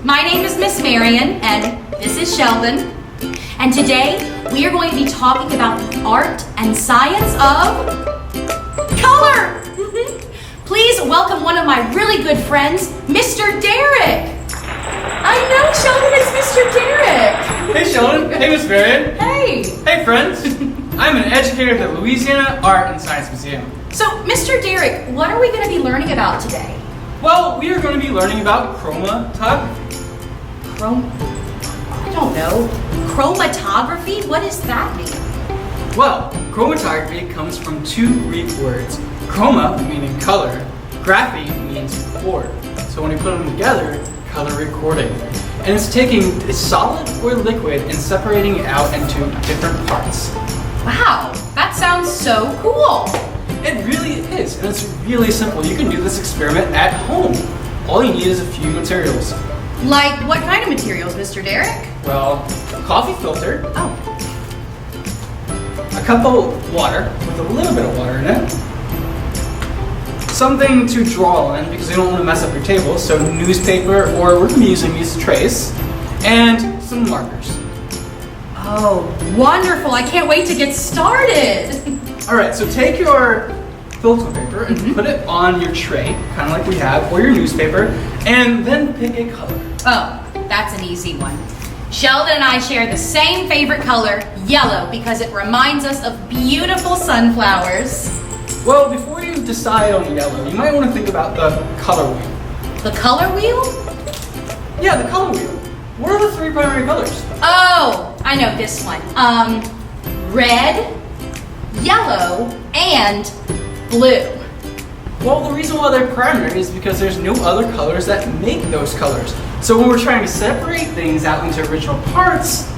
My name is Miss Marion, and this is Sheldon. And today, we are going to be talking about the art and science of color. Please welcome one of my really good friends, Mr. Derek. I know, Sheldon, it's Mr. Derek. Hey, Sheldon. Hey, Miss Marion. Hey. Hey, friends. I'm an educator at the Louisiana Art and Science Museum. So, Mr. Derek, what are we going to be learning about today? Well, we are going to be learning about chromatography. I don't know. Chromatography? What does that mean? Well, chromatography comes from two Greek words. Chroma, meaning color. Graphy means record. So when you put them together, color recording. And it's taking a solid or liquid and separating it out into different parts. Wow, that sounds so cool. It really is, and it's really simple. You can do this experiment at home. All you need is a few materials. Like what kind of materials, Mr. Derek? Well, a coffee filter, Oh, a cup of water with a little bit of water in it, something to draw on because you don't want to mess up your table, so newspaper, or we're using these trays, and some markers. oh, wonderful. I can't wait to get started. Alright, so take your filter paper and put it on your tray, kind of like we have, or your newspaper, and then pick a color. Oh, that's an easy one. Sheldon and I share the same favorite color, yellow, because it reminds us of beautiful sunflowers. Well, before you decide on yellow, you might want to think about the color wheel. The color wheel? Yeah, the color wheel. What are the three primary colors? Oh, I know this one. Red, yellow, and blue. Well, the reason why they're primary is because there's no other colors that make those colors. So when we're trying to separate things out into original parts,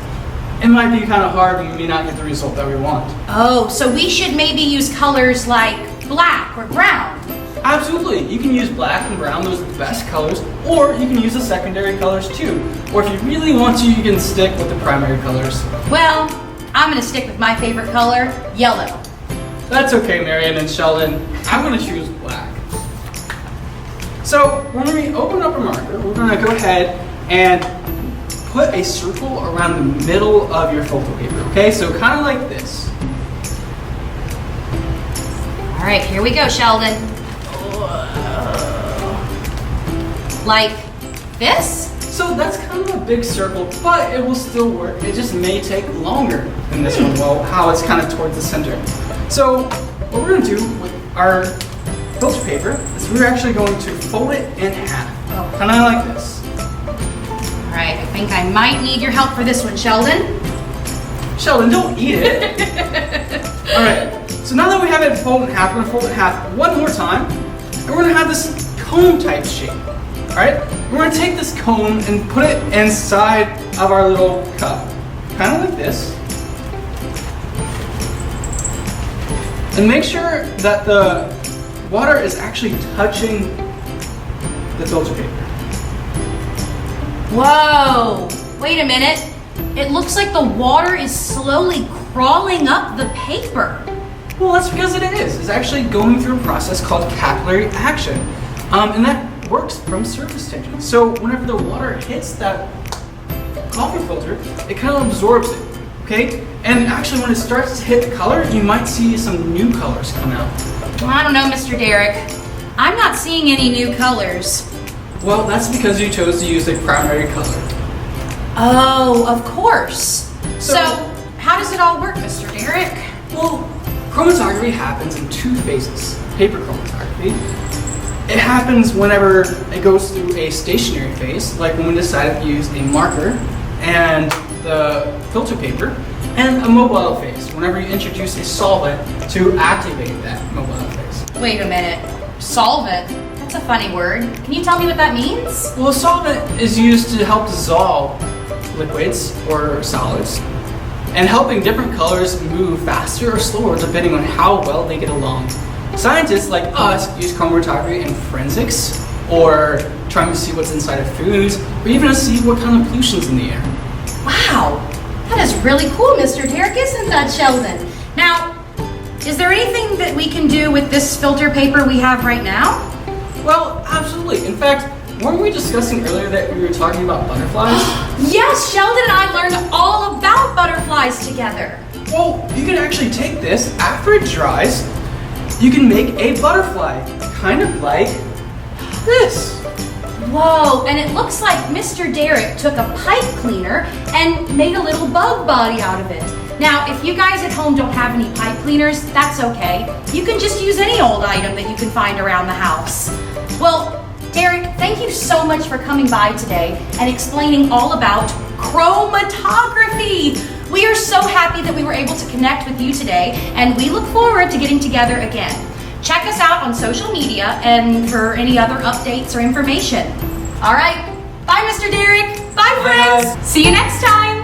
it might be kind of hard and we may not get the result that we want. Oh, so we should maybe use colors like black or brown. Absolutely. You can use black and brown, those are the best colors, or you can use the secondary colors too. Or if you really want to, you can stick with the primary colors. Well, I'm gonna stick with my favorite color, yellow. That's okay, Marion and Sheldon. I'm going to choose black. So when we open up a marker, we're going to go ahead and put a circle around the middle of your filter paper, okay? So kind of like this. All right, here we go, Sheldon. Like this? So that's kind of a big circle, but it will still work. It just may take longer than this one, well, how it's kind of towards the center. So what we're going to do with our filter paper is we're actually going to fold it in half, kind of like this. All right, I think I might need your help for this one, Sheldon. Sheldon, don't eat it. All right, so now that we have it folded in half, we're going to fold it in half one more time, and we're going to have this cone type shape. All right, we're going to take this cone and put it inside of our little cup, kind of like this. And make sure that the water is actually touching the filter paper. Whoa, wait a minute. It looks like the water is slowly crawling up the paper. Well, that's because it is. It's actually going through a process called capillary action. And that works from surface tension. So whenever the water hits that coffee filter, it kind of absorbs it. Okay? And actually when it starts to hit the color, you might see some new colors come out. Well, I don't know, Mr. Derek. I'm not seeing any new colors. Well, that's because you chose to use a primary color. Oh, of course. So how does it all work, Mr. Derek? Well, chromatography happens in two phases. Paper chromatography. It happens whenever it goes through a stationary phase, like when we decided to use a marker and the filter paper, and a mobile phase, whenever you introduce a solvent to activate that mobile phase. Wait a minute. Solvent? That's a funny word. Can you tell me what that means? Well, a solvent is used to help dissolve liquids or solids, and helping different colors move faster or slower depending on how well they get along. Scientists like us use chromatography in forensics, or trying to see what's inside of foods, or even to see what kind of pollution's in the air. Wow, that is really cool, Mr. Derek, isn't that, Sheldon? Now, is there anything that we can do with this filter paper we have right now? Well, absolutely. In fact, weren't we discussing earlier that we were talking about butterflies? Yes, Sheldon and I learned all about butterflies together. Well, you can actually take this, after it dries, you can make a butterfly, kind of like this. Whoa, and it looks like Mr. Derek took a pipe cleaner and made a little bug body out of it. Now, if you guys at home don't have any pipe cleaners, that's okay. You can just use any old item that you can find around the house. Well, Derek, thank you so much for coming by today and explaining all about chromatography. We are so happy that we were able to connect with you today, and we look forward to getting together again. Check us out on social media and for any other updates or information. All right, bye, Mr. Derek. Bye, friends. See you next time.